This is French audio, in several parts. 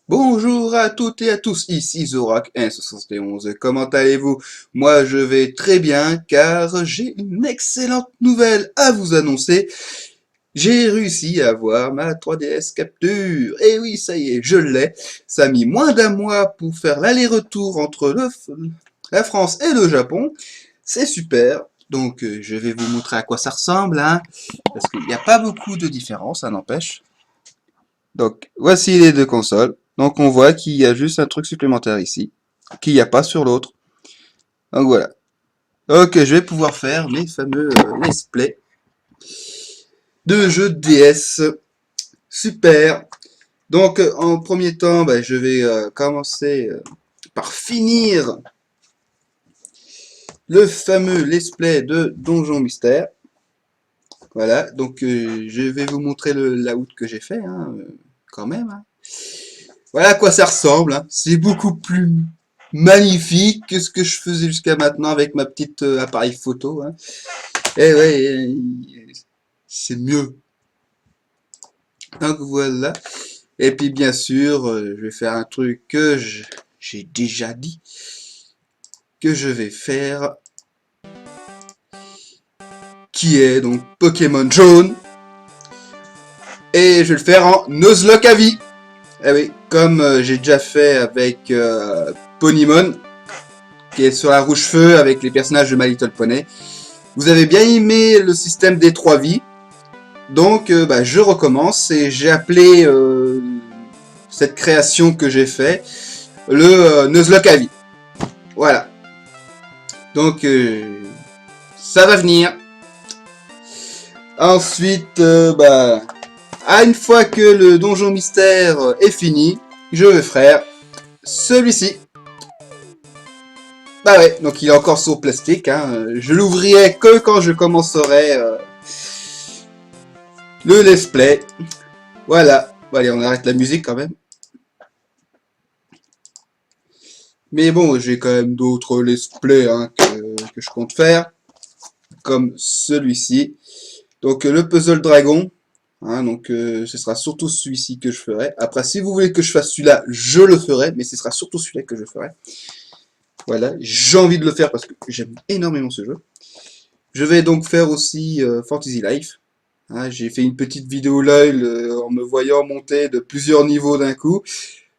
Bonjour à toutes et à tous, ici Zorak 171. Comment allez-vous? Moi je vais très bien car j'ai une excellente nouvelle à vous annoncer. J'ai réussi à avoir ma 3DS Capture. Et oui, ça y est, je l'ai. Ça a mis moins d'un mois pour faire l'aller-retour entre la France et le Japon. C'est super. Donc je vais vous montrer à quoi ça ressemble, hein, parce qu'il n'y a pas beaucoup de différence, ça n'empêche. Donc, voici les deux consoles. Donc, on voit qu'il y a juste un truc supplémentaire ici, qu'il n'y a pas sur l'autre. Donc, voilà. Ok, je vais pouvoir faire mes fameux let's play de jeux de DS. Super. Donc, en premier temps, bah, je vais commencer par finir le fameux let's play de Donjon Mystère. Voilà, donc je vais vous montrer le layout que j'ai fait, hein, quand même, hein. Voilà à quoi ça ressemble, hein. C'est beaucoup plus magnifique que ce que je faisais jusqu'à maintenant avec ma petite appareil photo, hein. Et ouais, c'est mieux. Donc voilà. Et puis bien sûr, je vais faire un truc que j'ai déjà dit, que je vais faire, qui est donc Pokémon jaune. Et je vais le faire en Nuzlocke à vie. Eh oui, comme j'ai déjà fait avec Ponymon, qui est sur la rouge feu avec les personnages de My Little Pony. Vous avez bien aimé le système des 3 vies, donc bah, je recommence et j'ai appelé cette création que j'ai fait le Nuzlocke à vie. Voilà. Donc ça va venir. Ensuite, bah, une fois que le donjon mystère est fini, je vais faire celui-ci. Bah ouais, donc il est encore sur plastique, hein. Je l'ouvrirai que quand je commencerai le let's play. Voilà. Bon, allez, on arrête la musique quand même. Mais bon, j'ai quand même d'autres let's play, hein, que je compte faire. Comme celui-ci. Donc le puzzle dragon. Hein, donc ce sera surtout celui-ci que je ferai. Après, si vous voulez que je fasse celui-là, je le ferai. Mais ce sera surtout celui-là que je ferai. Voilà, j'ai envie de le faire parce que j'aime énormément ce jeu. Je vais donc faire aussi Fantasy Life. Hein, j'ai fait une petite vidéo LOL en me voyant monter de plusieurs niveaux d'un coup.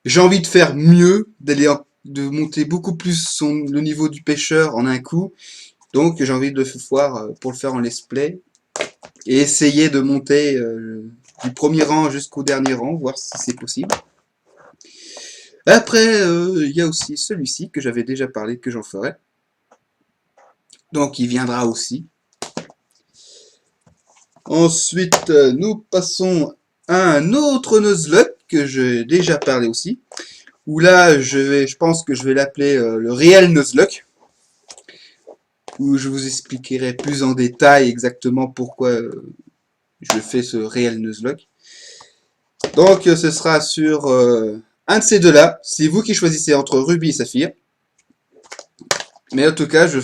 J'ai envie de faire mieux, de monter beaucoup plus le niveau du pêcheur en un coup. Donc j'ai envie de le voir pour le faire en let's play. Et essayer de monter du premier rang jusqu'au dernier rang, voir si c'est possible. Après, il y a aussi celui-ci que j'avais déjà parlé, que j'en ferai. Donc il viendra aussi. Ensuite, nous passons à un autre Nuzlocke que j'ai déjà parlé aussi. Où là, je pense que je vais l'appeler le réel Nuzlocke. Où je vous expliquerai plus en détail exactement pourquoi je fais ce réel Nuzlocke. Donc, ce sera sur un de ces deux-là. C'est vous qui choisissez entre Ruby et Saphir. Mais en tout cas, ce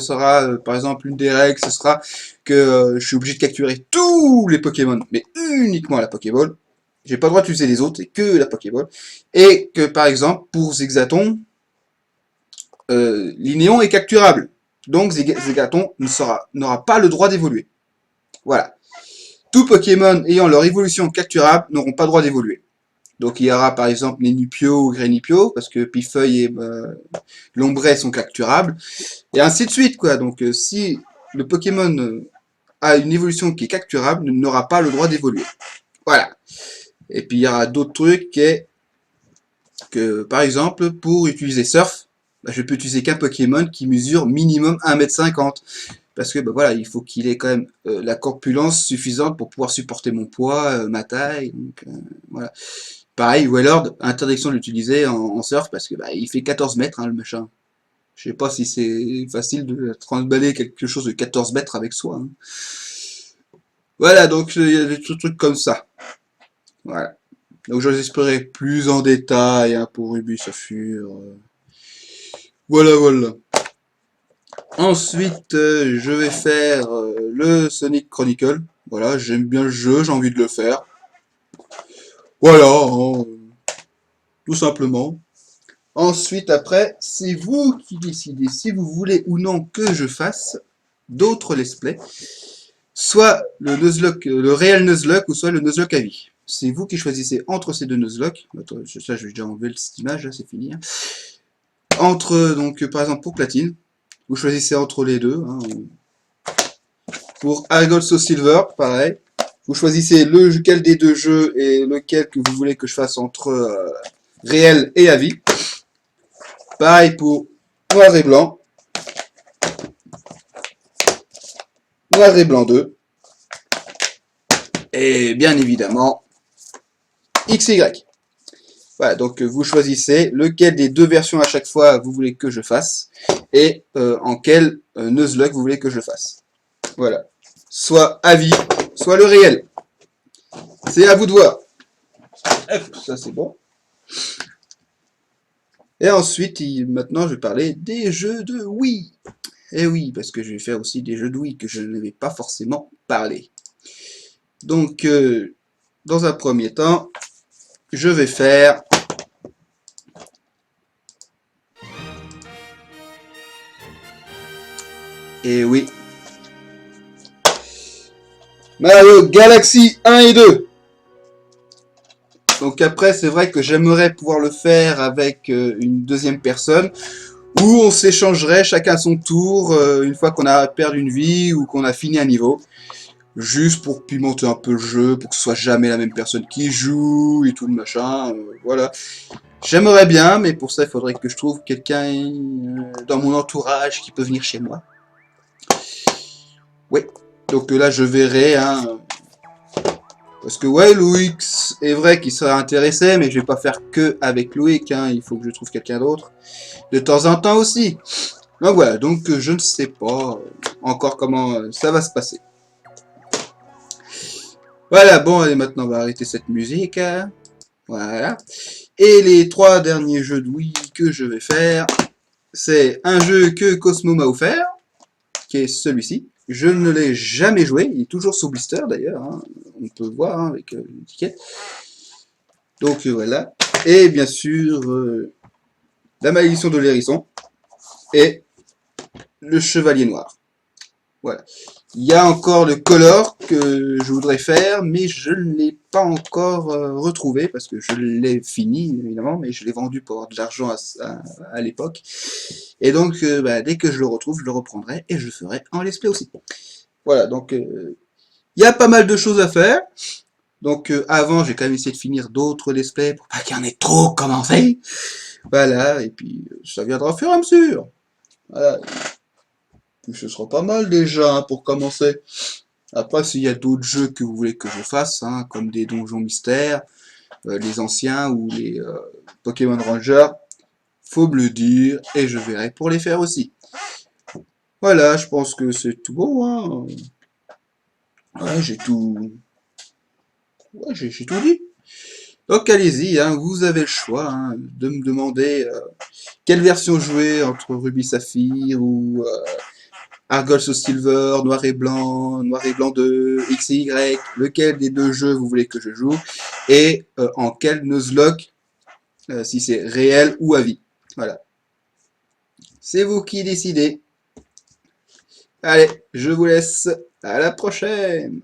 sera, par exemple, une des règles, ce sera que je suis obligé de capturer tous les Pokémon, mais uniquement la Pokéball. J'ai pas le droit d'utiliser les autres, c'est que la Pokéball. Et que, par exemple, pour Zigzaton, Linéon est capturable. Donc Zigzaton n'aura pas le droit d'évoluer. Voilà. Tous Pokémon ayant leur évolution capturable n'auront pas le droit d'évoluer. Donc il y aura par exemple Nénupio ou Grenipio, parce que Pifeuille et Lombray sont capturables, et ainsi de suite, quoi. Donc si le Pokémon a une évolution qui est capturable, n'aura pas le droit d'évoluer. Voilà. Et puis il y aura d'autres trucs que, par exemple, pour utiliser Surf, bah, je peux utiliser qu'un Pokémon qui mesure minimum 1,50 m. Parce que bah, voilà, il faut qu'il ait quand même la corpulence suffisante pour pouvoir supporter mon poids, ma taille. Donc, voilà. Pareil, Wellord, interdiction de l'utiliser en surf parce que bah, il fait 14 mètres, hein, le machin. Je sais pas si c'est facile de transballer quelque chose de 14 mètres avec soi, hein. Voilà, donc il y a des trucs comme ça. Voilà. Donc je vous expliquerai plus en détail, hein, pour Ruby Saphir. Voilà, voilà. Ensuite, je vais faire le Sonic Chronicle. Voilà, j'aime bien le jeu, j'ai envie de le faire. Voilà, hein. tout simplement. Ensuite, après, c'est vous qui décidez si vous voulez ou non que je fasse d'autres let's play, soit le Nuzlocke, le réel Nuzlocke ou soit le Nuzlocke à vie. C'est vous qui choisissez entre ces deux Nuzlocke. Attends, ça, je vais déjà enlever cette image, là, c'est fini. Hein. Entre, donc, par exemple, pour Platine, vous choisissez entre les deux. Hein. Pour Argol So Silver, pareil. Vous choisissez lequel des deux jeux et lequel que vous voulez que je fasse entre réel et à vie. Pareil pour Noir et Blanc. Noir et Blanc 2. Et bien évidemment, XY. Voilà, donc vous choisissez lequel des deux versions à chaque fois vous voulez que je fasse et en quel Nuzlocke vous voulez que je fasse. Voilà. Soit à vie, soit le réel. C'est à vous de voir. Ça c'est bon. Et ensuite, maintenant je vais parler des jeux de Wii. Et oui, parce que je vais faire aussi des jeux de Wii que je ne vais pas forcément parler. Donc, dans un premier temps, je vais faire et oui, Mario Galaxy 1 et 2. Donc après, c'est vrai que j'aimerais pouvoir le faire avec une deuxième personne, où on s'échangerait chacun son tour, une fois qu'on a perdu une vie ou qu'on a fini un niveau. Juste pour pimenter un peu le jeu, pour que ce soit jamais la même personne qui joue et tout le machin, voilà. J'aimerais bien, mais pour ça, il faudrait que je trouve quelqu'un dans mon entourage qui peut venir chez moi. Oui, donc là, je verrai, hein. Parce que ouais, Loïc, est vrai qu'il serait intéressé, mais je vais pas faire que avec Loïc, hein. Il faut que je trouve quelqu'un d'autre. De temps en temps aussi. Donc voilà, donc je ne sais pas encore comment ça va se passer. Voilà, bon, allez, maintenant on va arrêter cette musique. Hein. Voilà. Et les trois derniers jeux de Wii que je vais faire, c'est un jeu que Cosmo m'a offert, qui est celui-ci. Je ne l'ai jamais joué, il est toujours sous blister d'ailleurs, hein. On peut voir hein, avec l'étiquette. Donc voilà. Et bien sûr, la malédiction de l'hérisson et le chevalier noir. Voilà. Il y a encore le color que je voudrais faire, mais je ne l'ai pas encore retrouvé parce que je l'ai fini évidemment, mais je l'ai vendu pour avoir de l'argent à l'époque. Et donc, bah, dès que je le retrouve, je le reprendrai et je le ferai en let's play aussi. Voilà, donc il y a pas mal de choses à faire. Donc avant, j'ai quand même essayé de finir d'autres let's play pour pas qu'il y en ait trop commencé. Voilà, et puis ça viendra au fur et à mesure. Voilà. Puis ce sera pas mal déjà hein, pour commencer. Après, s'il y a d'autres jeux que vous voulez que je fasse, hein, comme des donjons mystères, les anciens ou les Pokémon Rangers, faut me le dire et je verrai pour les faire aussi. Voilà, je pense que c'est tout bon. Hein. Ouais, j'ai tout. Ouais, j'ai tout dit. Donc allez-y, hein, vous avez le choix hein, de me demander quelle version jouer entre Ruby Saphir ou Argol So Silver, Noir et Blanc 2, X et Y, lequel des deux jeux vous voulez que je joue, et en quel Nuzlocke, si c'est réel ou à vie. Voilà. C'est vous qui décidez. Allez, je vous laisse. À la prochaine.